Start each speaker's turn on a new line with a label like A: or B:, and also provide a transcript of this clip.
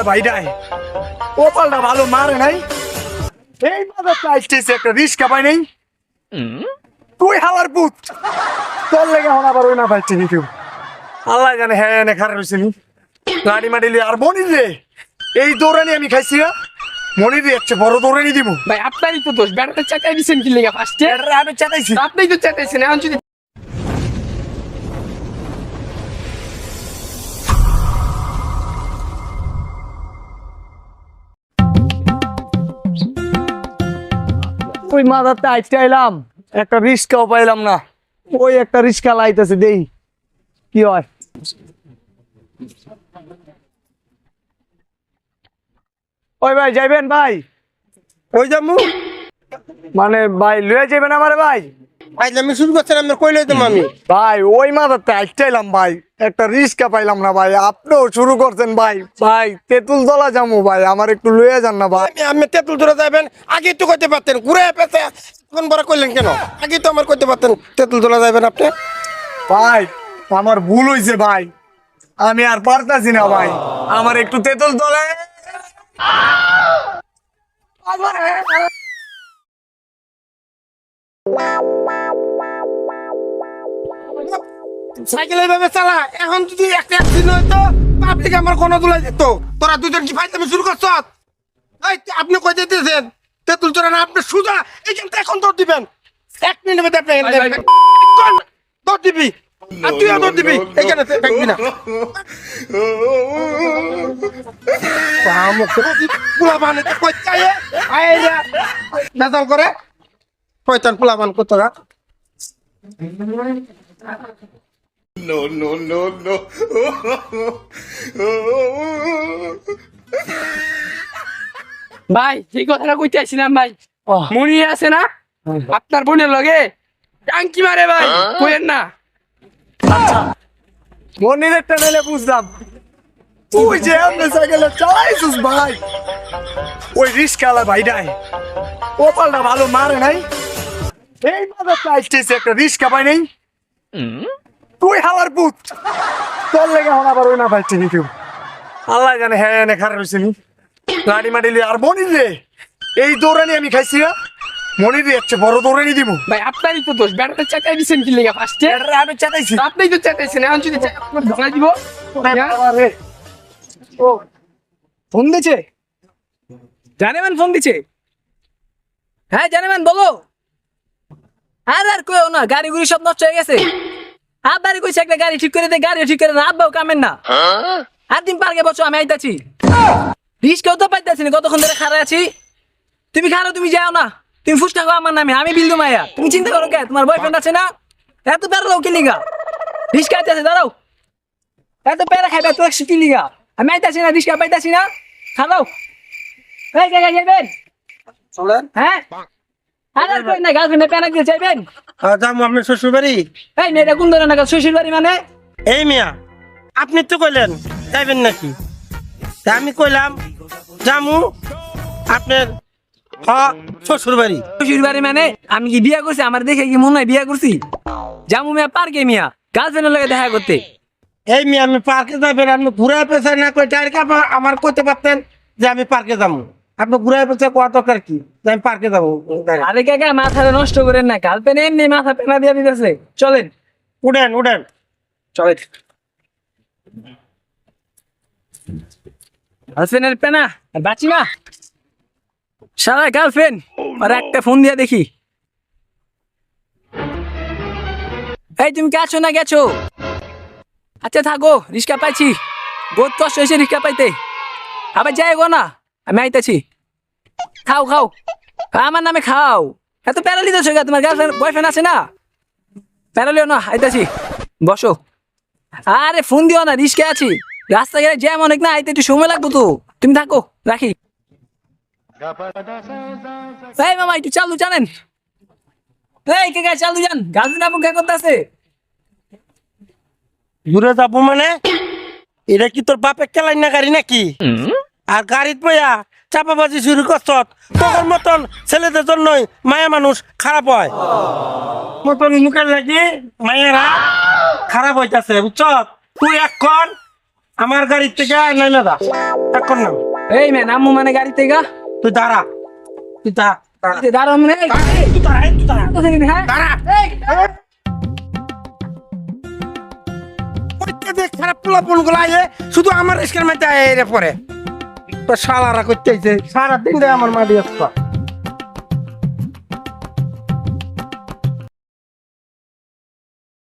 A: ভাইটাই কপালটা ভালো মারে নাই। এই মাথা চাইতেছে একটা রিস্কা পাই নাই। তুই হাওয়ার পুত তোর লেগে হন আবার ওই না পাইছি নি কেউ। আল্লাহ জানে হ্যাঁ এনে খারাপ হয়েছে নি গাড়ি মাটি লিয়ে। আর মনির রে এই দৌড়ানি আমি খাইছি না, মনির রে একটা বড় দৌড়ানি দিব।
B: ভাই আপনারই তো দোষ, ব্যাটাটা চাটাই দিছেন কি লেগে ফার্স্টে?
A: আমি চাটাইছি।
B: আপনিই তো চাটাইছেন। এখন যদি
A: ওই মাথাতে আইতে আইলাম, একটা রিস্কাও পাইলাম না। ওই একটা রিস্কা লাইতেছে, দেই কি হয়। ওই ভাই যাইবেন ভাই?
C: ওই যামু
A: মানে ভাই লয়ে যাবেন আমারে ভাই?
C: আজ আমি শুরু করছেন আপনার কই লইতাম আমি
A: ভাই ওই মাথাতে আইতে আইলাম ভাই, একটা রিস্কা পাইলাম না ভাই। আপনিও শুরু করছেন ভাই। ভাই তেঁতুল তলা যামু ভাই, আমার একটু লয়ে যান না ভাই।
C: আমি তেঁতুল ধরে যাবেন আগে তো কইতে পারতেন, ঘুরে পেছে এখন বড় কইলেন কেন? আগে তো আমার কইতে পারতেন তেঁতুল তোলা যাবেন আপনি।
A: ভাই আমার ভুল হইছে ভাই, আমি আর পারতাছি না ভাই, আমার একটু তেঁতুল তলে।
C: সাইকেল এইভাবে চালা, এখন যদি একটা অ্যাক্সিডেন্ট হইতো পাবলিক আমার কোনো তুলাই দিত। তোরা দুজন কি ফাইতে আমি শুরু করছ? এই আপনি কই দিতেছেন তেঁতুল তোরা না? আপনি সুজা এইখান থেকে এখন দৌড় দিবেন। 1 মিনিটের মধ্যে আপনি দৌড় দিবি, আর তুইও দৌড় দিবি, এইখানে থাকবি না। পোলা বানাতে কই চাই আইরা বেজাল করে পয়তান পোলা বান কত গা।
B: ভাই এই কথাটা কইতে আসছিলাম ভাই, মনি আছে না আপনার বোনের লগে টাঙ্কি মারে ভাই, কইেন না।
A: আচ্ছা মনির একটা নিলে বুঝলাম, তুই যে আপনি সাইকেলে চালাইছিস ভাই, ওই রিস্কাওয়ালা ভাইটাই কপালটা ভালো মারে নাই। এই মাথা চাইতেছে একটা রিস্কা পাই নাই। তুই হাওয়ার পুত তোর লেগে হন আবার ওই না পাইছি নি কেউ। আল্লাহ জানে হ্যাঁ এনে খারাপ হয়েছে নি গাড়ি মাটি লিয়ে। আর মনির রে এই দৌড়ানি আমি খাইছি না, মনির রে একটা বড় দৌড়ানি দিব।
B: ভাই আপনারই তো দোষ, ব্যাটাটা চাটাই দিছেন কি লেগে ফার্স্টে?
A: আমি চাটাইছি।
B: আপনিই তো চাটাইছেন। এখন যদি ধরা দিব।
A: আরে ও
B: ফোন দিছে, জানেমান ফোন দিছে। হ্যাঁ জানেমান বলো। আর কইও না, গাড়ি গুড়ি সব নষ্ট হয়ে গেছে। আব্বারে কইছে একটা গাড়ি ঠিক করে দে, গাড়ি ঠিক করে না, আব্বাও কামেন না। আর দিন পার্কে বসো, আমি আইতাছি। রিস্কেও তো পাইতাছি না, কতক্ষণ ধরে খাড়া আছি। তুমি খাড়ো, তুমি যাও না, তুমি ফুসকা খাও আমার নামে, আমি বিলদু মাইয়া। তুমি চিন্তা করো কে? তোমার বয়ফ্রেন্ড আছে না? এত প্যারা দাও কি লিগা? রিস্কা আইতাছে, দাঁড়াও। এত প্যারা খাইবে তো কি লিগা? আমি আইতাছি না, রিস্কা পাইতাছি না, খাও। এই কে যাইবেন?
C: চলেন।
B: হ্যাঁ আর কই না, গার্লফ্রেন্ডে প্যারা দিয়ে যাইবেন?
C: যাবো আপনার শ্বশুর বাড়ি।
B: এই মেয়েটা কোন ধরনের না শ্বশুর বাড়ি মানে?
C: এই মিয়া আপনি তো কইলেন যাইবেন নাকি, তা আমি কইলাম জামু আপনার শ্বশুর বাড়ি।
B: শ্বশুর বাড়ি মানে আমি কি বিয়া করছি? আমার দেখে কি মনে হয় বিয়া করছি? জামু মিয়া পার্কে মিয়া গার্লফ্রেন্ডের লগে দেখা করতে।
C: এই মিয়া আমি পার্কে যাবেন, আপনি ঘুরে পেছায় না কই ডাইরেক্ট আমার কইতে পারতেন যে আমি পার্কে যাবো। আপনি ঘুরে পেছায় কোয়া দরকার কি যে আমি পার্কে যাবো?
B: আরে কাকা মাথাটা নষ্ট করেন না, গার্লফ্রেন্ড এমনি মাথা পেনা দিয়া দিতেছে। চলেন
C: উঠেন উঠেন
B: চলেন। গার্লফ্রেন্ডের পেনা আর বাঁচি না, সারা গার্লফ্রেন্ড। আর একটা ফোন দিয়া দেখি। এই তুমি কে আছো না গেছো? আচ্ছা থাকো, রিক্সা পাইছি, বহুত কষ্ট হয়েছে রিক্সা পাইতে। আবার যাই গো না, আমি আইতেছি। খাও খাও, আমার নামে খাও। এত প্যারালি তো তোমার গার্লফ্রেন্ড বয়ফ্রেন্ড আছে না? প্যারালিও না, আইতেছি, বসো। আরে ফোন দিও না, রিক্সা আছি, রাস্তা গেলে জ্যাম অনেক না, আইতে একটু সময় লাগবো তো। তুমি থাকো, রাখি। এই মামা একটু চালু জানেন? এই কে কে চালু যান, গার্লফ্রেন্ড আপু কে করতে আছে?
C: ঘুরে যাবো মানে এটা কি তোর বাপের কেলাই না গাড়ি নাকি? আর গাড়িত বইয়া চাপাবাজি শুরু করছ, তোর মতন ছেলেদের জন্যই মায়া মানুষ খারাপ হয়। মতন মুখের লাগি মায়েরা খারাপ হইতাছে, বুঝছ? তুই এখন আমার গাড়ির থেকে নাই না দা এখন না
B: এই ম্যান আম্মু মানে গাড়ি থেকে
C: তুই দাঁড়া তুই দাঁড়া
B: দাঁড়াও মানে
C: তুই দাঁড়া তুই দাঁড়া
B: হ্যাঁ
C: দাঁড়া
B: এই,
C: প্রত্যেক খারাপ পোলাপন গুলা শুধু আমার রিস্কের মধ্যে এরে পরে তো শালারা করতে সারা দিন দেয় আমার মা দিয়ে